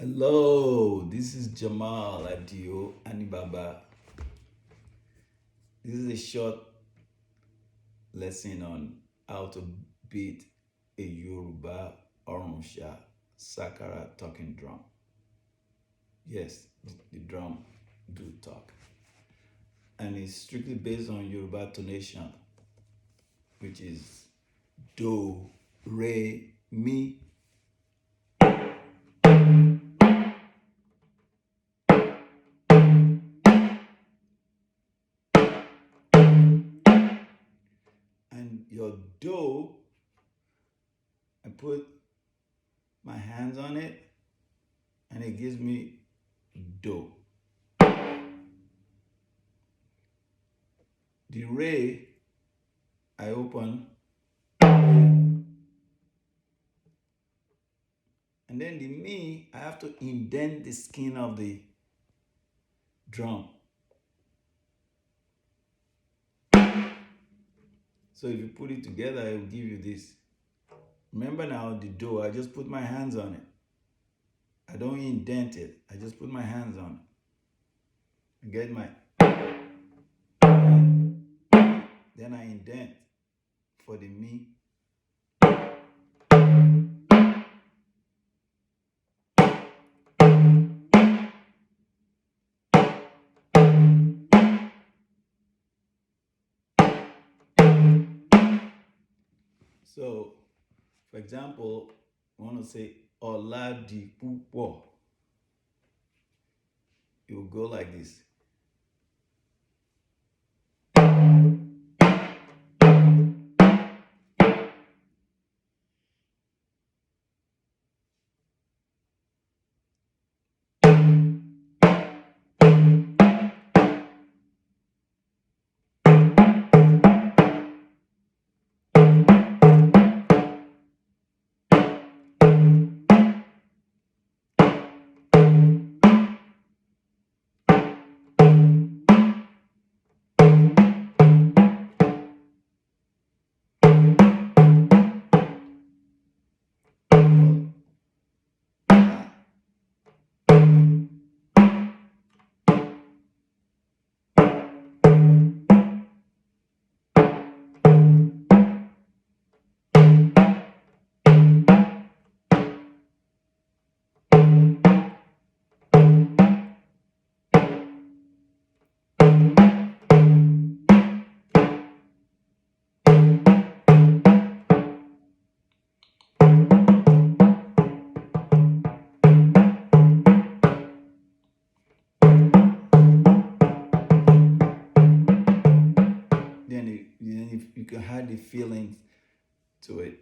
Hello, this is Jammal Adio Anibaba. This is a short lesson on how to beat a Yoruba Ọrunṣha Sakara talking drum. Yes, the drum do talk. And it's strictly based on Yoruba tonation, which is do, re, mi. And your do, I put my hands on it and it gives me do. The re, I open, and then the mi, I have to indent the skin of the drum. So if you put it together, it will give you this. Remember now the do, I just put my hands on it. I don't indent it. I just put my hands on it. I get my, then I indent for the mi. So, for example, I want to say Oladipupo. It will go like this. Then if you can add the feelings to it.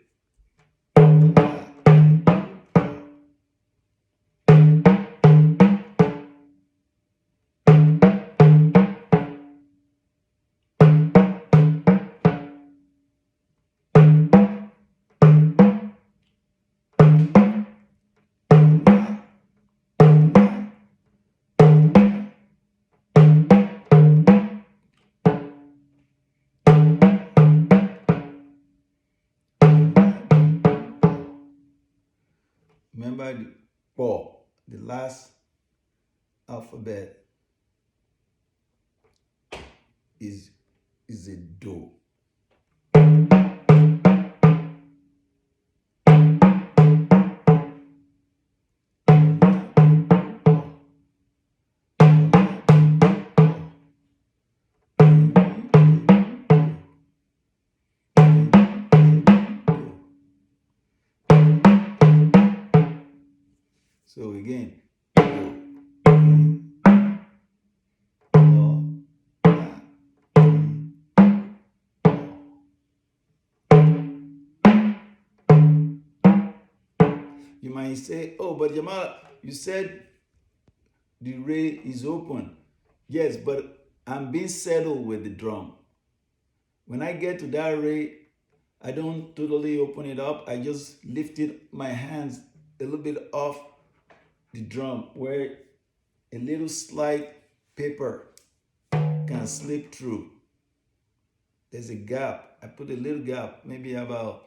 Remember the po, the last alphabet is a do. So again, you might say, oh, but Jamal, you said the ray is open. Yes, but I'm being settled with the drum. When I get to that ray, I don't totally open it up. I just lifted my hands a little bit off the drum where a little slight paper can slip through. There's a gap. I put a little gap, maybe about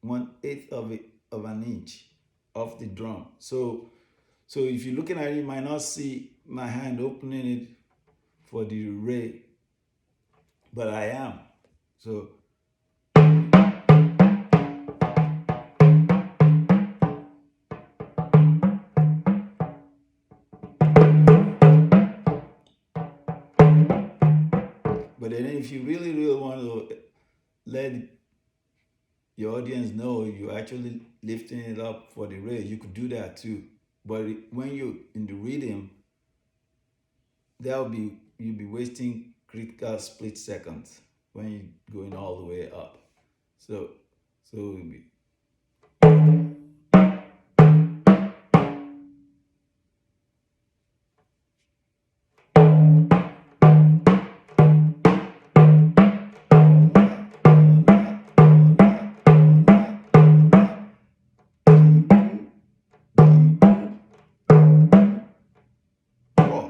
1/8 of an inch off the drum. So if you're looking at it, you might not see my hand opening it for the re, but I am. So but then if you really want to let your audience know you're actually lifting it up for the re, you could do that too. But when you're in the rhythm, you'll be wasting critical split seconds when you're going all the way up. So it'll be oh.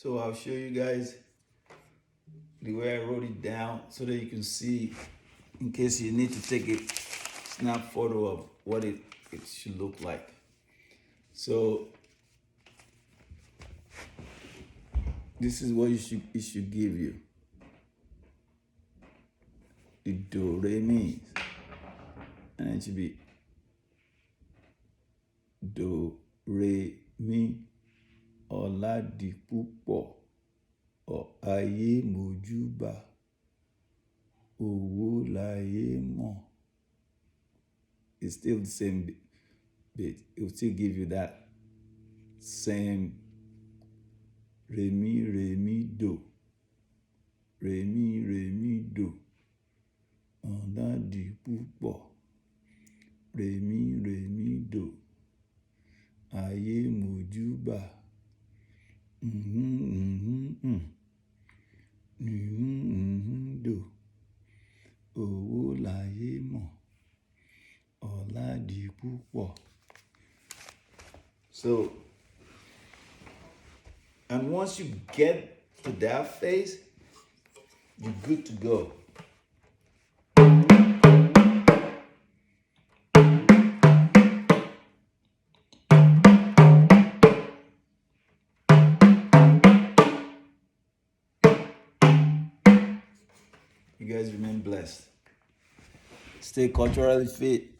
So I'll show you guys the way I wrote it down so that you can see, in case you need to take a snap photo of what it should look like. So this is what it should give you. The do, re, mi. And it should be do, re, mi, Ọládipúpọ̀, ayé mojúbà, owó láyé mọ̀. It's still the same bit. It will still give you that same re, mi, do. Re, mi, do. Ọládipúpọ̀, re, mi, do. Ayé mojúbà. Do. Owó láyé mọ̀. Ọládipúpọ̀. So, and once you get to that phase, you're good to go. You guys remain blessed. Stay culturally fit.